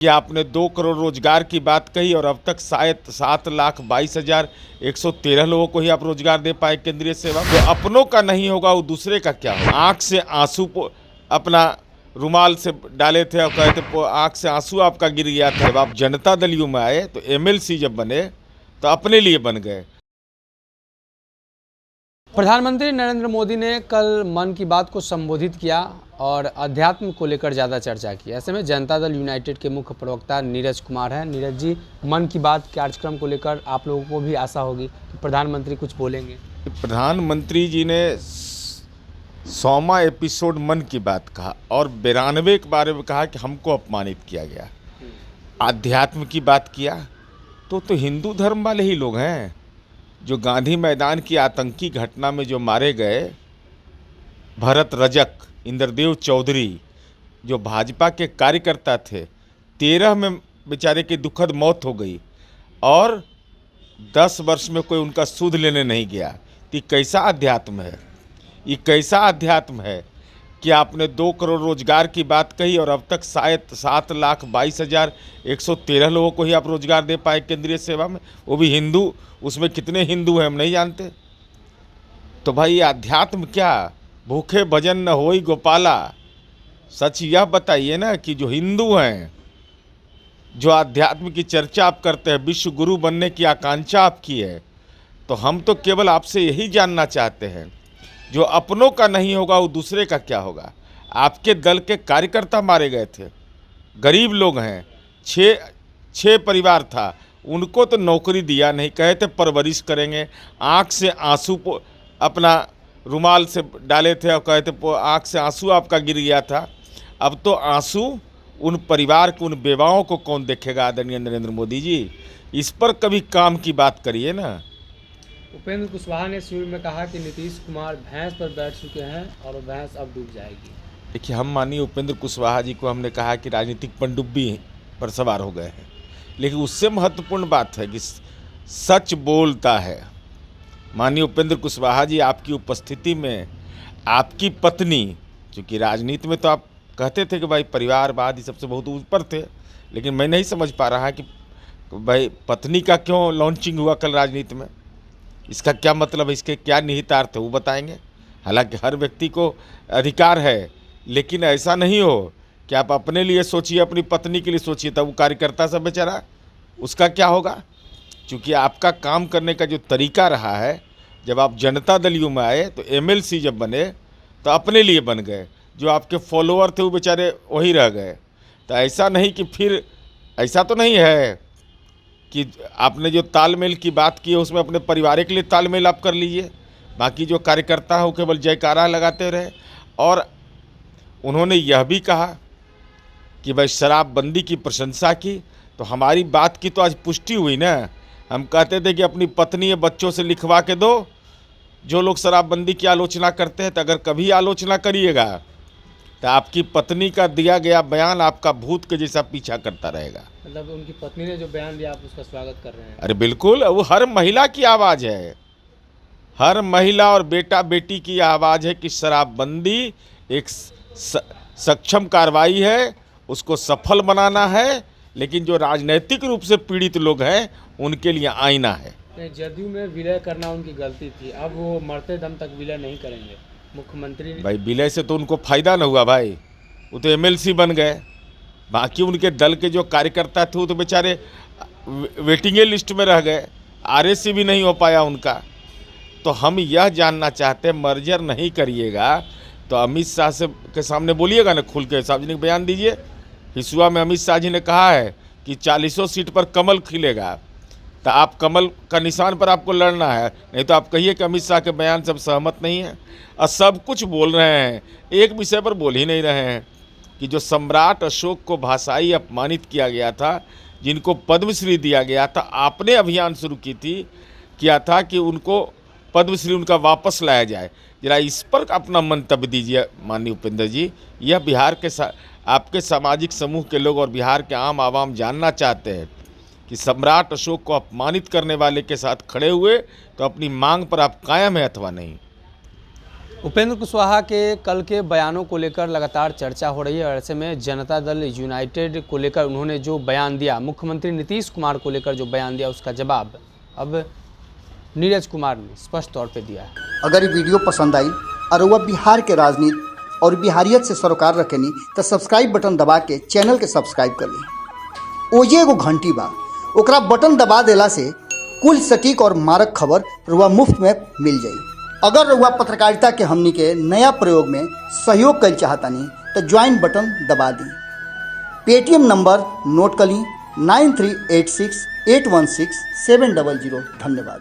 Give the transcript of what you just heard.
कि आपने 2 करोड़ रोजगार की बात कही और अब तक शायद 7,22,113 लोगों को ही आप रोजगार दे पाए केंद्रीय सेवा। जो अपनों का नहीं होगा वो दूसरे का क्या होगा। आंख से आंसू अपना रुमाल से डाले थे और कहे थे आंख से आंसू आपका गिर गया था। जब आप जनता दल यू में आए तो एमएलसी जब बने तो अपने लिए बन गए। प्रधानमंत्री नरेंद्र मोदी ने कल मन की बात को संबोधित किया और अध्यात्म को लेकर ज़्यादा चर्चा की। ऐसे में जनता दल यूनाइटेड के मुख्य प्रवक्ता नीरज कुमार हैं। नीरज जी, मन की बात कार्यक्रम को लेकर आप लोगों को भी आशा होगी कि प्रधानमंत्री कुछ बोलेंगे। प्रधानमंत्री जी ने 100वां एपिसोड मन की बात कहा और 92 के बारे में कहा कि हमको अपमानित किया गया। आध्यात्म की बात किया तो हिंदू धर्म वाले ही लोग हैं जो गांधी मैदान की आतंकी घटना में जो मारे गए। भरत रजक, इंद्रदेव चौधरी जो भाजपा के कार्यकर्ता थे, 13 में बेचारे की दुखद मौत हो गई और 10 वर्ष में कोई उनका सूद लेने नहीं गया। तो कैसा अध्यात्म है, ये कैसा अध्यात्म है कि आपने 2 करोड़ रोजगार की बात कही और अब तक शायद 7,22,113 लोगों को ही आप रोजगार दे पाए केंद्रीय सेवा में, वो भी हिंदू। उसमें कितने हिंदू हैं हम नहीं जानते। तो भाई ये अध्यात्म क्या, भूखे भजन न होई गोपाला। सच यह बताइए ना कि जो हिंदू हैं, जो अध्यात्म की चर्चा आप करते हैं, विश्व गुरु बनने की आकांक्षा आपकी है, तो हम तो केवल आपसे यही जानना चाहते हैं, जो अपनों का नहीं होगा वो दूसरे का क्या होगा। आपके दल के कार्यकर्ता मारे गए थे, गरीब लोग हैं, 6 परिवार था, उनको तो नौकरी दिया नहीं, कहे थे परवरिश करेंगे। आंख से आंसू अपना रुमाल से डाले थे और कहे थे आंख से आंसू आपका गिर गया था। अब तो आंसू उन परिवार को, उन बेवाओं को कौन देखेगा। आदरणीय नरेंद्र मोदी जी, इस पर कभी काम की बात करिए ना। उपेंद्र कुशवाहा ने शिविर में कहा कि नीतीश कुमार भैंस पर बैठ चुके हैं और वो भैंस अब डूब जाएगी। देखिए, हम मानिए उपेंद्र कुशवाहा जी को हमने कहा कि राजनीतिक पनडुब्बी पर सवार हो गए हैं, लेकिन उससे महत्वपूर्ण बात है कि सच बोलता है। माननीय उपेंद्र कुशवाहा जी, आपकी उपस्थिति में आपकी पत्नी, चूँकि राजनीति में तो आप कहते थे कि भाई परिवारवाद ये सबसे बहुत ऊपर थे, लेकिन मैं नहीं समझ पा रहा कि भाई पत्नी का क्यों लॉन्चिंग हुआ कल राजनीति में, इसका क्या मतलब है, इसके क्या निहितार्थ है वो बताएंगे। हालांकि हर व्यक्ति को अधिकार है, लेकिन ऐसा नहीं हो कि आप अपने लिए सोचिए, अपनी पत्नी के लिए सोचिए, तब वो कार्यकर्ता सब बेचारा उसका क्या होगा। क्योंकि आपका काम करने का जो तरीका रहा है, जब आप जनता दल यू में आए तो एमएलसी जब बने तो अपने लिए बन गए, जो आपके फॉलोअर थे वो बेचारे वही रह गए। तो ऐसा नहीं कि फिर ऐसा तो नहीं है कि आपने जो तालमेल की बात की है उसमें अपने परिवार के लिए तालमेल आप कर लीजिए, बाकी जो कार्यकर्ता हो केवल जयकारा लगाते रहे। और उन्होंने यह भी कहा कि भाई शराबबंदी की प्रशंसा की, तो हमारी बात की तो आज पुष्टि हुई ना। हम कहते थे कि अपनी पत्नी या बच्चों से लिखवा के दो जो लोग शराबबंदी की आलोचना करते हैं, तो अगर कभी आलोचना करिएगा तो आपकी पत्नी का दिया गया बयान आपका भूत के जैसा पीछा करता रहेगा। मतलब उनकी पत्नी ने जो बयान दिया आप उसका स्वागत कर रहे हैं? अरे बिल्कुल, वो हर महिला की आवाज़ है, हर महिला और बेटा बेटी की आवाज़ है कि शराबबंदी एक सक्षम कार्रवाई है, उसको सफल बनाना है, लेकिन जो राजनैतिक रूप से पीड़ित लोग हैं उनके लिए आईना है। जदयू में विलय करना उनकी गलती थी, अब वो मरते दम तक विलय नहीं करेंगे। मुख्यमंत्री ने भाई विलय से तो उनको फ़ायदा न हुआ भाई, वो तो एमएलसी बन गए। बाकी उनके दल के जो कार्यकर्ता थे वो तो बेचारे वेटिंग लिस्ट में रह गए, आरएसी भी नहीं हो पाया उनका। तो हम यह जानना चाहते हैं, मर्जर नहीं करिएगा तो अमित शाह से के सामने बोलिएगा ना, खुल के सार्वजनिक बयान दीजिए। हिसुआ में अमित शाह जी ने कहा है कि 40 सीट पर कमल खिलेगा, तो आप कमल का निशान पर आपको लड़ना है, नहीं तो आप कहिए कि अमित शाह के बयान से सहमत नहीं है। और सब कुछ बोल रहे हैं, एक विषय पर बोल ही नहीं रहे हैं कि जो सम्राट अशोक को भाषाई अपमानित किया गया था, जिनको पद्मश्री दिया गया था, आपने अभियान शुरू किया था कि उनको पद्मश्री उनका वापस लाया जाए। जरा इस पर अपना मंतव्य दीजिए माननीय उपेंद्र जी। यह बिहार के आपके सामाजिक समूह के लोग और बिहार के आम आवाम जानना चाहते हैं कि सम्राट अशोक को अपमानित करने वाले के साथ खड़े हुए तो अपनी मांग पर आप कायम है अथवा नहीं। उपेंद्र कुशवाहा के कल के बयानों को लेकर लगातार चर्चा हो रही है और ऐसे में जनता दल यूनाइटेड को लेकर उन्होंने जो बयान दिया, मुख्यमंत्री नीतीश कुमार को लेकर जो बयान दिया, उसका जवाब अब नीरज कुमार ने स्पष्ट तौर पे दिया है। अगर ये वीडियो पसंद आई और वह बिहार के राजनीति और बिहारियत से सरोकार रखेनी तो सब्सक्राइब बटन दबा के चैनल के सब्सक्राइब कर ली। ओजे एगो घंटी बा, ओकरा बटन दबा देला से कुल सटीक और मारक खबर रुआ मुफ्त में मिल जाई। अगर रुआ पत्रकारिता के हमनी के नया प्रयोग में सहयोग कर चाहतानी तो ज्वाइन बटन दबा दी। पेटीएम नंबर नोट कर ली 9386816700। धन्यवाद।